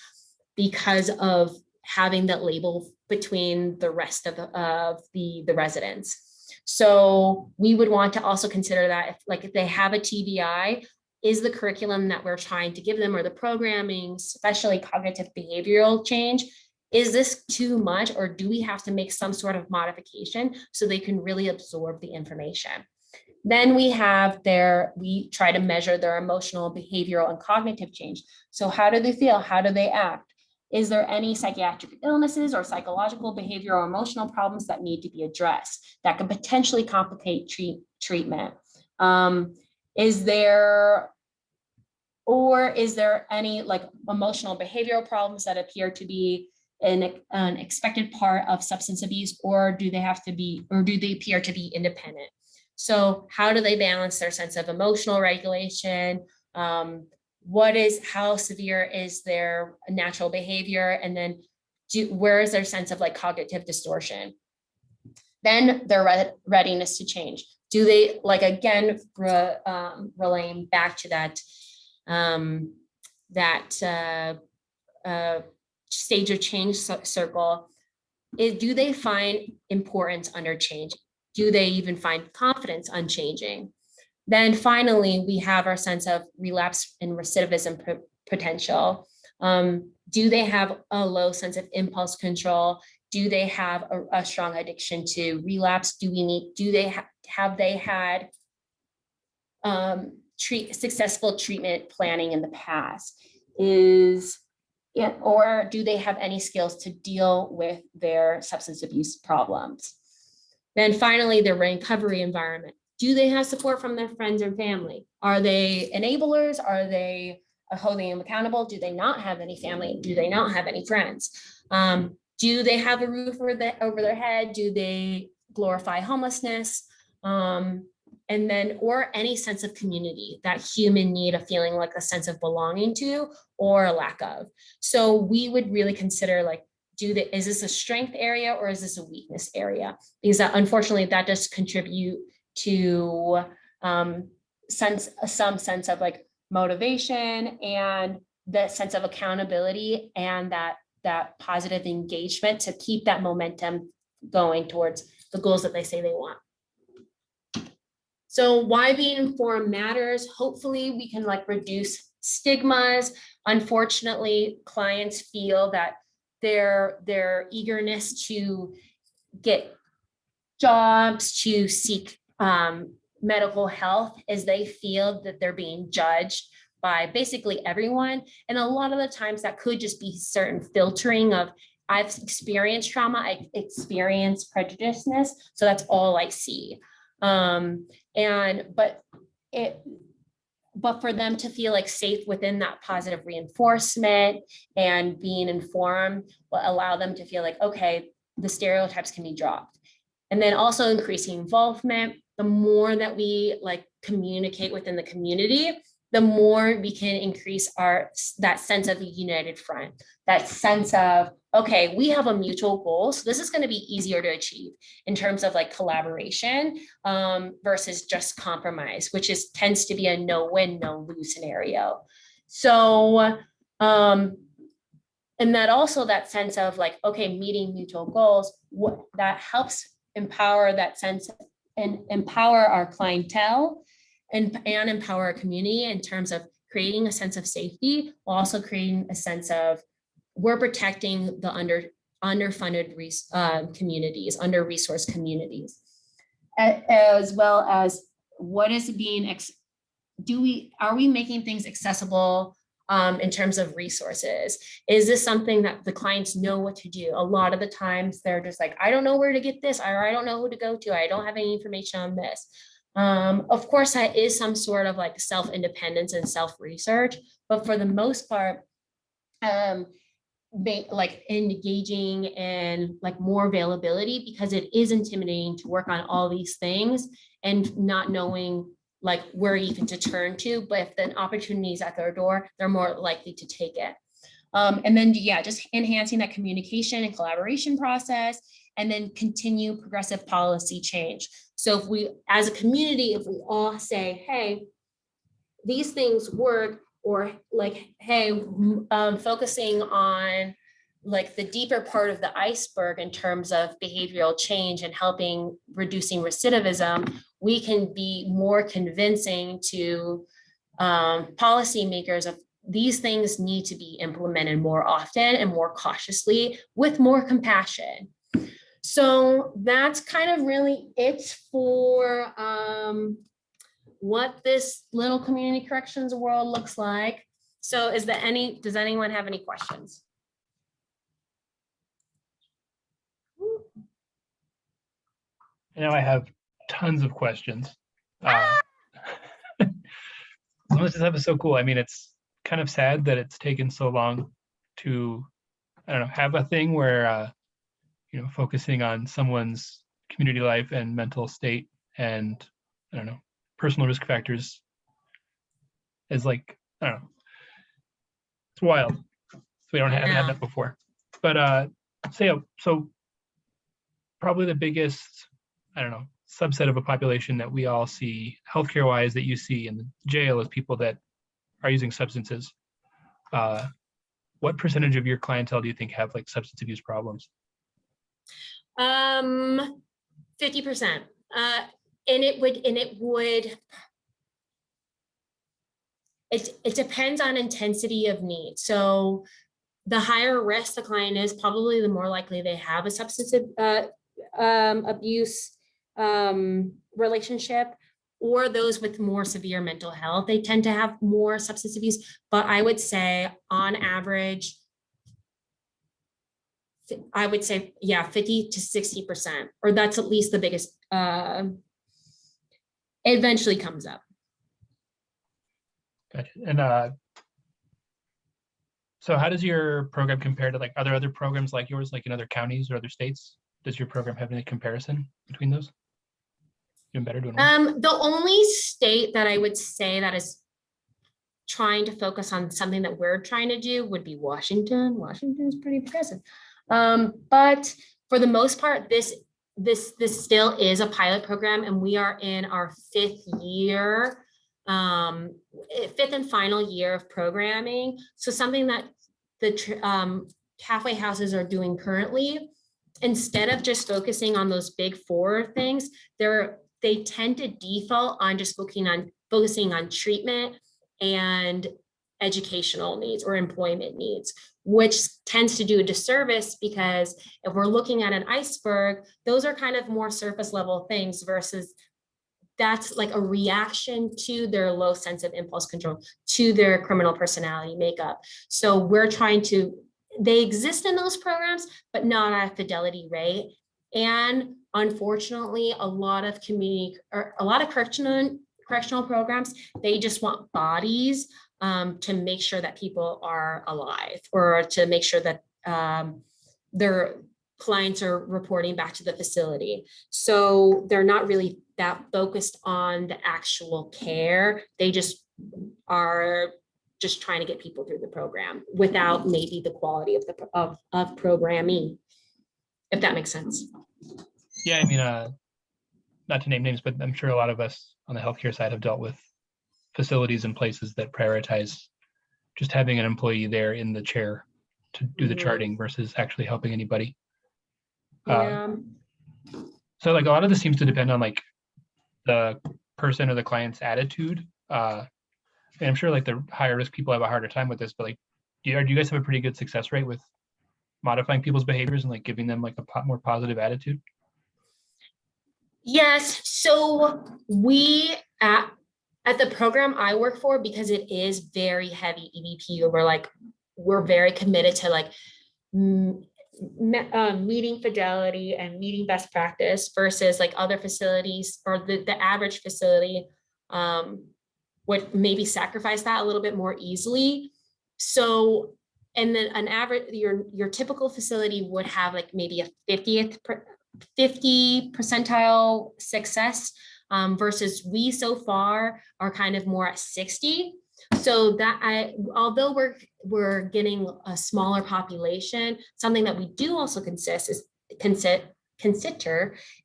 because of having that label between the rest of the residents. So we would want to also consider that if they have a TBI, is the curriculum that we're trying to give them, or the programming, especially cognitive behavioral change, is this too much, or do we have to make some sort of modification so they can really absorb the information? Then we try to measure their emotional, behavioral, and cognitive change. So how do they feel? How do they act? Is there any psychiatric illnesses or psychological, behavioral, or emotional problems that need to be addressed that could potentially complicate treatment? Is there any like emotional behavioral problems that appear to be an expected part of substance abuse, or do they appear to be independent? So how do they balance their sense of emotional regulation? How severe is their natural behavior? And then where is their sense of like cognitive distortion? Then their readiness to change. Do they, like, again, relaying back to that stage of change circle, do they find importance under change? Do they even find confidence on changing? Then finally, we have our sense of relapse and recidivism potential. Do they have a low sense of impulse control? Do they have a strong addiction to relapse? Have they had successful treatment planning in the past? Or do they have any skills to deal with their substance abuse problems? Then finally, their recovery environment. Do they have support from their friends and family? Are they enablers? Are they holding them accountable? Do they not have any family? Do they not have any friends? Do they have a roof over their head? Do they glorify homelessness? And then, or any sense of community, that human need of feeling like a sense of belonging to, or a lack of. So we would really consider, like, is this a strength area or is this a weakness area? Because unfortunately that does contribute to some sense of like motivation and the sense of accountability and that positive engagement to keep that momentum going towards the goals that they say they want. So why being informed matters. Hopefully we can like reduce stigmas. Unfortunately, clients feel that their eagerness to get jobs, to seek medical health, is they feel that they're being judged by basically everyone. And a lot of the times that could just be certain filtering of, I've experienced trauma, I experienced prejudiceness, so that's all I see. But for them to feel like safe within that positive reinforcement and being informed will allow them to feel like, okay, the stereotypes can be dropped. And then also increasing involvement. The more that we like communicate within the community, the more we can increase that sense of a united front, that sense of, okay, we have a mutual goal, so this is going to be easier to achieve in terms of like collaboration versus just compromise, which tends to be a no-win, no-lose scenario. So, and that also that sense of like, okay, meeting mutual goals, that helps empower that sense and empower our clientele and empower our community in terms of creating a sense of safety, while also creating a sense of we're protecting the underfunded communities, under-resourced communities, as well as what is being, are we making things accessible in terms of resources? Is this something that the clients know what to do? A lot of the times they're just like, I don't know where to get this, or I don't know who to go to. I don't have any information on this. Of course, that is some sort of like self-independence and self-research, but for the most part, like engaging in like more availability, because it is intimidating to work on all these things and not knowing like where even to turn to. But if the opportunity is at their door, they're more likely to take it. And then, yeah, just enhancing that communication and collaboration process, and then continue progressive policy change. So if we, as a community, if we all say, hey, these things work, or like, hey, focusing on like the deeper part of the iceberg in terms of behavioral change and reducing recidivism, we can be more convincing to policymakers of these things need to be implemented more often and more cautiously with more compassion. So that's kind of really it for what this little community corrections world looks like. So does anyone have any questions? Now I have tons of questions. This is so cool. I mean, it's kind of sad that it's taken so long to, I don't know, have a thing where, focusing on someone's community life and mental state and, I don't know, personal risk factors is like, I don't know, it's wild. So we haven't had that before. But so probably the biggest, I don't know, subset of a population that we all see healthcare wise that you see in the jail is people that are using substances. What percentage of your clientele do you think have like substance abuse problems? 50%. It depends on intensity of need. So the higher risk the client is, probably the more likely they have a substance abuse relationship, or those with more severe mental health, they tend to have more substance abuse. But I would say on average, yeah, 50 to 60%, or that's at least the biggest, it eventually comes up. Gotcha. And so how does your program compare to like other programs like yours, like in other counties or other states? Does your program have any comparison between those? Doing better, doing worse? The only state that I would say that is trying to focus on something that we're trying to do would be Washington. Washington is pretty progressive. But for the most part, this still is a pilot program, and we are in our fifth and final year of programming. So something that the halfway houses are doing currently, instead of just focusing on those big four things, they tend to default on just focusing on treatment and educational needs or employment needs, which tends to do a disservice, because if we're looking at an iceberg, those are kind of more surface level things versus that's like a reaction to their low sense of impulse control, to their criminal personality makeup. So they exist in those programs, but not at a fidelity rate. And unfortunately, a lot of correctional programs, they just want bodies to make sure that people are alive, or to make sure that their clients are reporting back to the facility. So they're not really that focused on the actual care. They just are just trying to get people through the program without maybe the quality of programming, if that makes sense. Yeah, I mean, not to name names, but I'm sure a lot of us on the healthcare side have dealt with facilities and places that prioritize just having an employee there in the chair to do the charting versus actually helping anybody. Yeah. So like a lot of this seems to depend on like the person or the client's attitude. And I'm sure like the higher risk people have a harder time with this, but like, do you guys have a pretty good success rate with modifying people's behaviors and like giving them like a more positive attitude? Yes. So we at the program I work for, because it is very heavy EVP, we're very committed to like meeting fidelity and meeting best practice, versus like other facilities, or the average facility would maybe sacrifice that a little bit more easily. So, and then an average, your typical facility would have like maybe a 50 percentile success, versus we so far are kind of more at 60. So that although we're getting a smaller population, something that we do also consider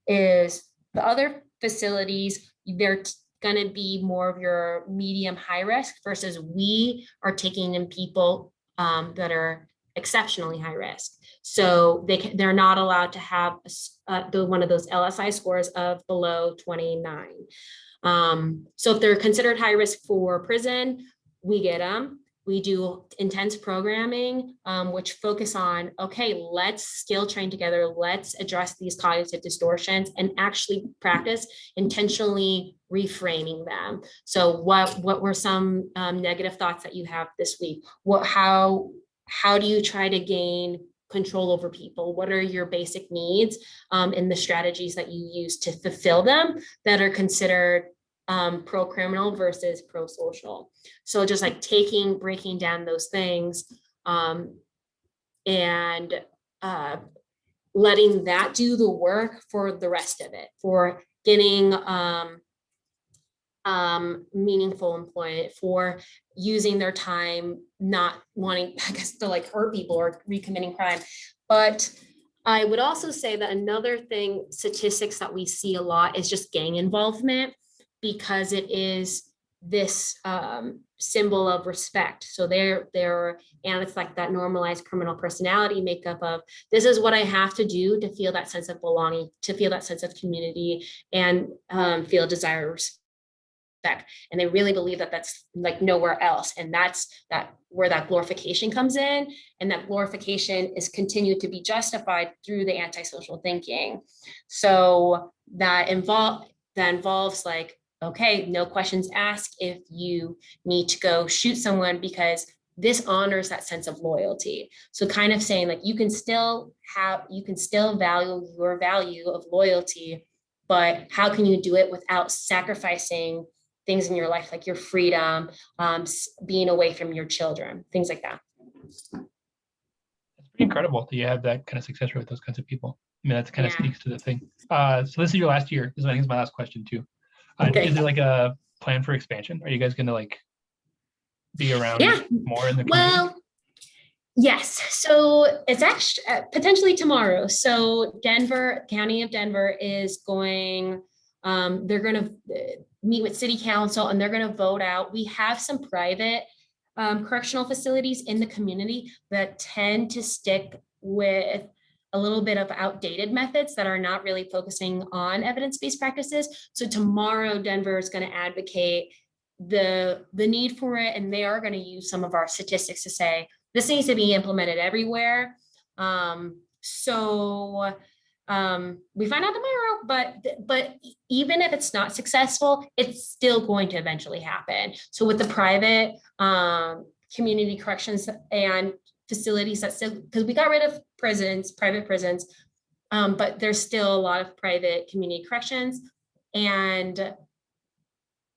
is the other facilities, they're going to be more of your medium high risk, versus we are taking in people that are exceptionally high risk. So they're not allowed to have one of those LSI scores of below 29. So if they're considered high risk for prison, we get them. We do intense programming, which focus on, okay, let's skill train together. Let's address these cognitive distortions and actually practice intentionally reframing them. So what were some negative thoughts that you have this week? How do you try to gain control over people? What are your basic needs and the strategies that you use to fulfill them that are considered pro-criminal versus pro-social? So just like breaking down those things and letting that do the work for the rest of it, for getting meaningful employment, for using their time, not wanting, I guess, to like hurt people or recommitting crime. But I would also say that another thing, statistics that we see a lot is just gang involvement, because it is this symbol of respect. So and it's like that normalized criminal personality makeup of, this is what I have to do to feel that sense of belonging, to feel that sense of community, and feel desire of respect. And they really believe that that's like nowhere else. And that's where that glorification comes in. And that glorification is continued to be justified through the antisocial thinking. So that involves like, okay, no questions asked if you need to go shoot someone, because this honors that sense of loyalty. So kind of saying like, you can still value your value of loyalty, but how can you do it without sacrificing things in your life, like your freedom, being away from your children, things like that. It's pretty incredible that you have that kind of success rate with those kinds of people. I mean, that kind of speaks to the thing. So this is your last year. This I think is my last question too. Okay. Is there like a plan for expansion? Are you guys going to like be around more in the community? Well, yes. So it's actually potentially tomorrow. So County of Denver is going, they're going to meet with city council and they're going to vote out. We have some private correctional facilities in the community that tend to stick with a little bit of outdated methods that are not really focusing on evidence-based practices. So tomorrow, Denver is going to advocate the need for it, and they are going to use some of our statistics to say this needs to be implemented everywhere. We find out tomorrow, but even if it's not successful, it's still going to eventually happen. So with the private community corrections and facilities that still, because we got rid of private prisons, but there's still a lot of private community corrections. And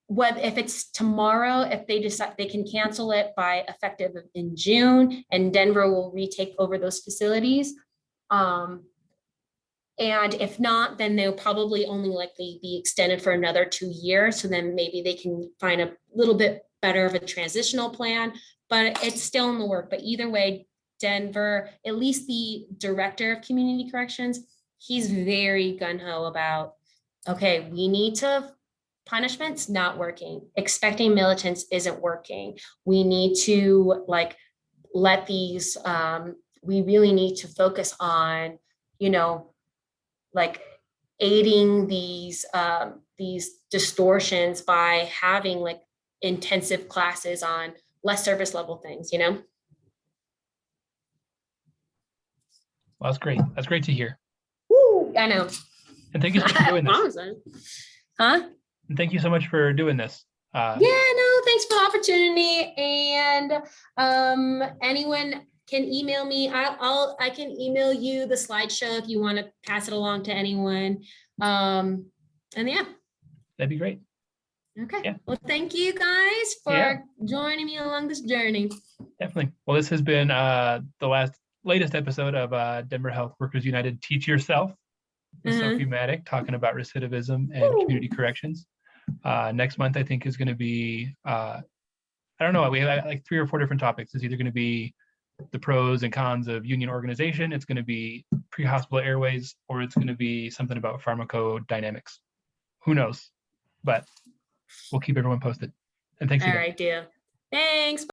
if it's tomorrow, if they decide they can cancel it by effective in June, and Denver will retake over those facilities. And if not, then they'll probably only likely be extended for another 2 years. So then maybe they can find a little bit better of a transitional plan, but it's still in the work. But either way, Denver, at least the director of community corrections, he's very gung-ho about, okay, we need to, punishment's not working. Expecting militants isn't working. We need to like let these, we really need to focus on, like aiding these distortions by having like intensive classes on less service level things, Well, that's great. That's great to hear. Woo, I know. And thank you so much for doing this. Huh? And thank you so much for doing this. Thanks for the opportunity. And anyone can email me. I can email you the slideshow if you want to pass it along to anyone. And yeah. That'd be great. Okay. Yeah. Well, thank you guys for joining me along this journey. Definitely. Well, this has been the latest episode of Denver Health Workers United Teach Yourself with Sophie Matic, talking about recidivism and community corrections. Next month, I think, is going to be, I don't know, we have like 3 or 4 different topics. It's either going to be the pros and cons of union organization, it's going to be pre-hospital airways, or it's going to be something about pharmacodynamics. Who knows? But we'll keep everyone posted. And thanks again. All right, dear. Thanks.